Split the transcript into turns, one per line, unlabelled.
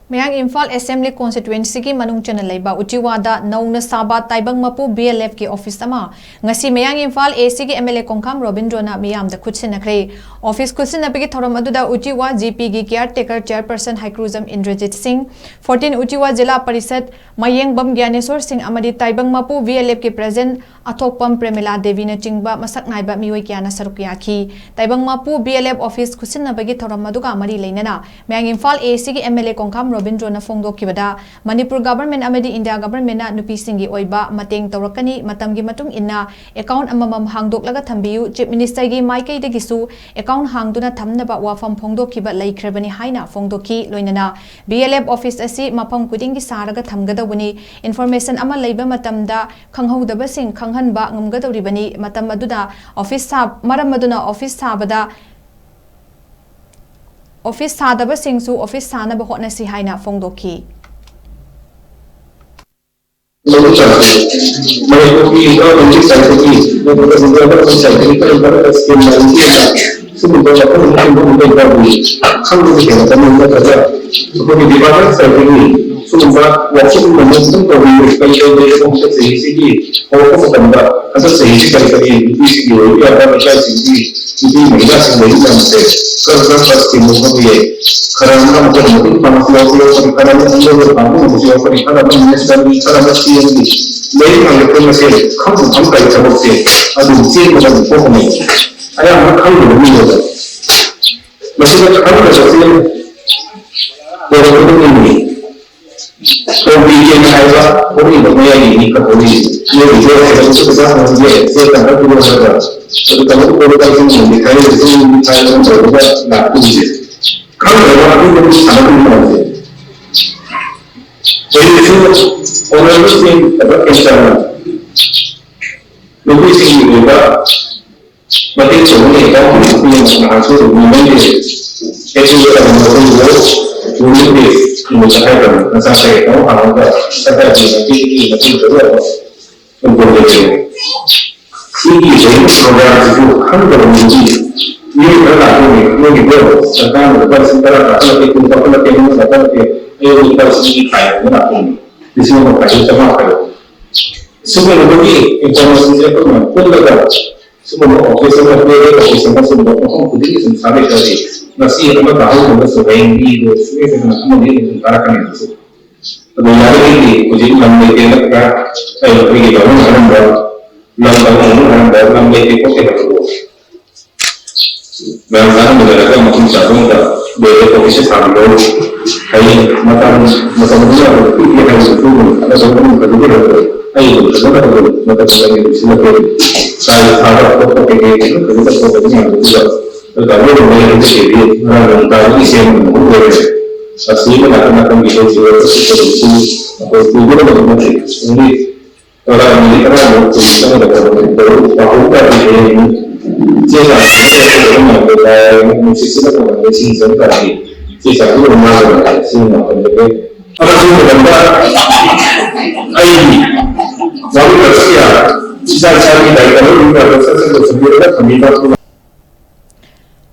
Mayang Imphal Assembly Constituency ki manung chana leiba Uchiwada nauna saba taibang mapu BLF ki office ama ngasi Mayang Imphal AC ki MLA Kongkham Robindrona miyam da khutsinakre office khutsinapigi thoram aduda Uchiwa GP gi caretaker chairperson Haikhruzam Indrajit Singh 14 Uchiwa Jila Parishad Mayeng Bam Gyaneswar Singh amadi taibang mapu BLF ki president Athokpam Premila Devi na chingba masak naiba miwai kyana saruk yakhi taibang mapu BLF office khutsinapigi thoram aduga mari leinana Mayang Imphal AC ki MLA Kongkham Robindrona Fongdokibada Manipur government amadi India government na nupi singi oiba mateng tawrakani matamgi matung inna account amamam hangdoklaga thambiu chief minister gi maikei degisu account hangduna thamnaba wafam phongdokiba laikhrabani haina phongdoki loinana BLF office asi mapam kudingi saraga thamgadawani information ama leiba matamda khanghaudaba sing khanghanba ngamgadawribani matam aduda office sab maram aduna office sabada office sadaba singsu office sana ba hotna si haina phongdoki